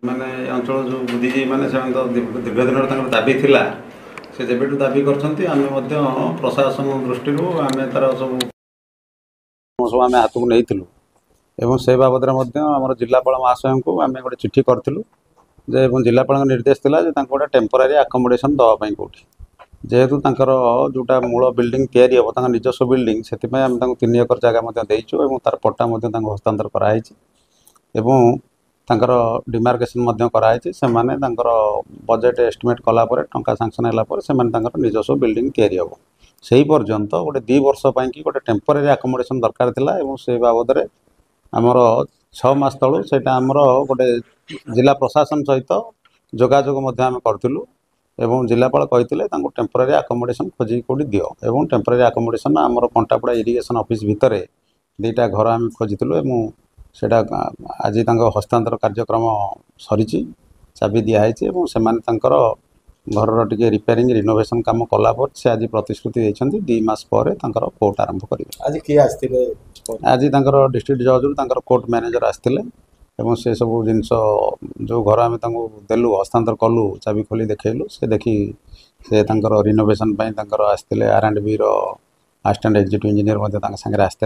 माने अंचल जो बुद्धिजीवी मैंने तो दीर्घ दिन दाबी थिला से जेबेठू दाबी कर प्रशासन दृष्टि आम तार सब सब आम हाथ को नहीं से बाबद आम जिलापाल महाशय को आम गोटे चिठी करूँ जे जिलापाल निर्देश था गोटे टेम्पोरारी आकोमोडेशन दवापाई कौटी जेहेतु जोटा मूल बिल्डिंग तैयारी हम निजस्व बिल्डिंग से 3 एकर जगह देचु तार पट्टा हस्तांतर कराई तांकर डिमार्केशन कराई से बजेट एस्टिमेट कलापर टंका सांक्शन है से निजस्व बिल्डिंग तैयारी हम से पर्यंत गोटे 2 वर्ष कि गोटे टेम्पोरारी आकोमोडेशन दरकार थिला से बाबद आमर 6 मास तलू से गोटे जिला प्रशासन सहित जोगाजोग आम करूँ एवं जिलापाल कही टेम्पोरारी आकोमोडेशन खोजिक कौटी दियो एवं टेम्पोरारी आकोमोडेशन आमर कंटापड़ा इरिगेशन ऑफिस भितर 2टा घर आम खोजिलु से आज हस्तांतर कार्यक्रम सरी चाबी दिखाई से घर टे रिपेयरिंग रिनोवेशन काम कलापर से आज प्रतिश्रुति देते 2 मास पर कोर्ट आरंभ करेंगे। आज डिस्ट्रिक्ट जज कोर्ट मैनेजर आसते से सब जिनस जो घर आम देलु हस्तांतर कलु चाबी खोली देखलु से देखी से रिनोवेशन आसते R&B असिस्टेंट एक्जीक्यूटिव इंजीनियर सागर आसते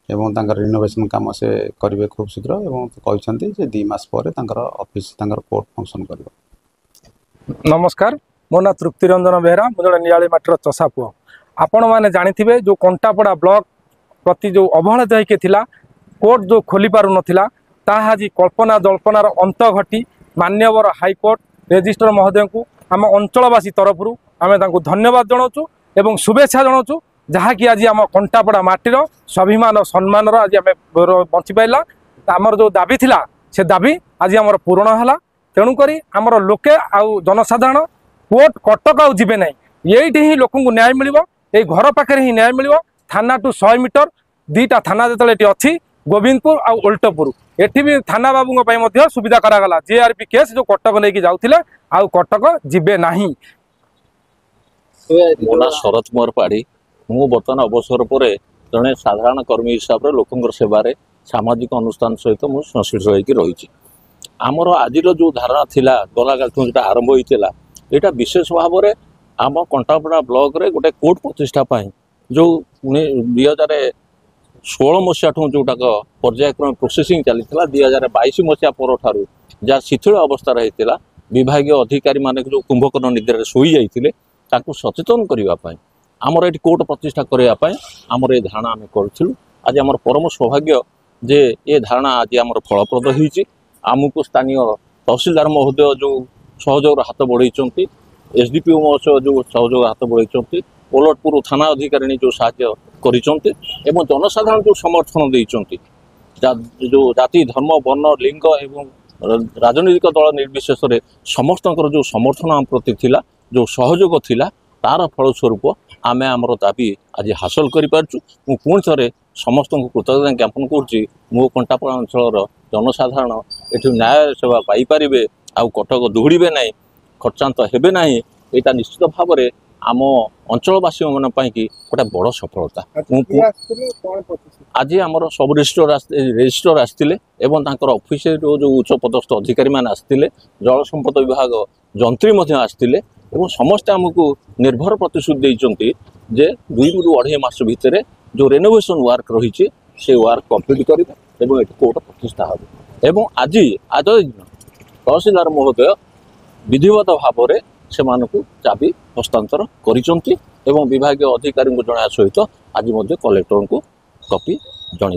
एवं रिनोवेशन काम से करेंगे खूब शीघ्र एवं कहते 2 मास पर ऑफिस कोर्ट फंक्शन कर। नमस्कार, मो ना तृप्ति रंजन बेहरा, मुझे नियाली माटीर चषा पुओ। आपण मैंने जानी जो कंटापड़ा ब्लॉक प्रति जो अवहेला जाइके थिला कोर्ट जो खोली पारु नथिला ताहा आज कल्पना जल्पनार अंत घटी मान्यवर हाईकोर्ट रेजिस्ट्रार महोदय को आम अंचलवासी तरफ आम धन्यवाद जनाऊँ एवं शुभेच्छा जनाऊँ जहाँकि आज आम कंटापड़ा माटीर स्वाभिमान सम्मान आज आम बंची पाइला। आमर जो दाबी थिला से दाबी आज आमर पूरण है। तेणुक आमर लोके आउ जनसाधारण कोर्ट कटक आउ जीवे ना ये ही लोक न्याय मिल घर पाखे ही न्याय मिल थाना टू 100 मीटर 2टा थाना जो अच्छी गोविंदपुर आउ ओल्टपुर एठी भी थाना बाबू सुविधा करागला JRP केस जो कटक लेके जाऊे आउ कटक जीवे ना। मोना शरद कुमार पाढ़ी मु बर्तमान अवसर पर जड़े साधारण कर्मी हिसाब से लोक सेवार सामाजिक अनुष्ठान सहित मुझे संश्लिष्ट रही। आमर आज जो धारणा थिला गलाकाल जो आरंभ होता यहाँ विशेष भाव में आम कंटापड़ा ब्लॉक रे गोटे कोर्ट प्रतिष्ठा जो 2016 मसीहा जोटाक पर्यायक्रम प्रोसेसिंग चली 2022 मसीहा पर जहाँ शिथिल अवस्था होता विभाग अधिकारी माने जो कुंभकर्ण निद्रा शोई जाते सचेतन करने आमर ये कोर्ट प्रतिष्ठा करने आमर ये धारणा आम करूँ। आज आमर परम सौभाग्य जे ये धारणा आज आमर फलप्रद होती आमको स्थानीय तहसीलदार महोदय जो सहयोग हाथ बढ़ई SDPO महोदय जो सहयोग हाथ बढ़ई ओलटपुर थाना अधिकारी जो साहाय्य कर जनसाधारण जो समर्थन देते जो जाति धर्म वर्ण लिंग एवं राजनीतिक दल निर्विशेष समस्त जो समर्थन आम प्रति थिला जो सहयोग थिला तार फलस्वरूप आम आमर दाबी आज हासिल करूँ। पुणी थे समस्त कृतज्ञता ज्ञापन करुच्ची मो कंटापड़ा अंचल जनसाधारण ये न्याय सेवा पाइपर आउ कटक दौड़े ना खर्चांत हे ना यहाँ निश्चित भाव में आम अंचलवासी मानी गोटे बड़ सफलता। आज आमर सब रेजिस्ट्रार आसते ऑफिस जो उच्च पदस्थ अधिकारी मैंने आसते जल संपद विभाग जंत्री आसते समस्ते आमको निर्भर प्रतिश्रुति देते जे 2 ରୁ 2.5 मास भितर जो रेनोवेशन वर्क रही से वर्क कंप्लीट करेंगे कोर्ट प्रतिष्ठा हो। आज तहसीलदार महोदय विधिवत भाव में से चाबी हस्तांतर कर विभाग अधिकारी जनाया सहित आज कलेक्टर को कॉपी जन।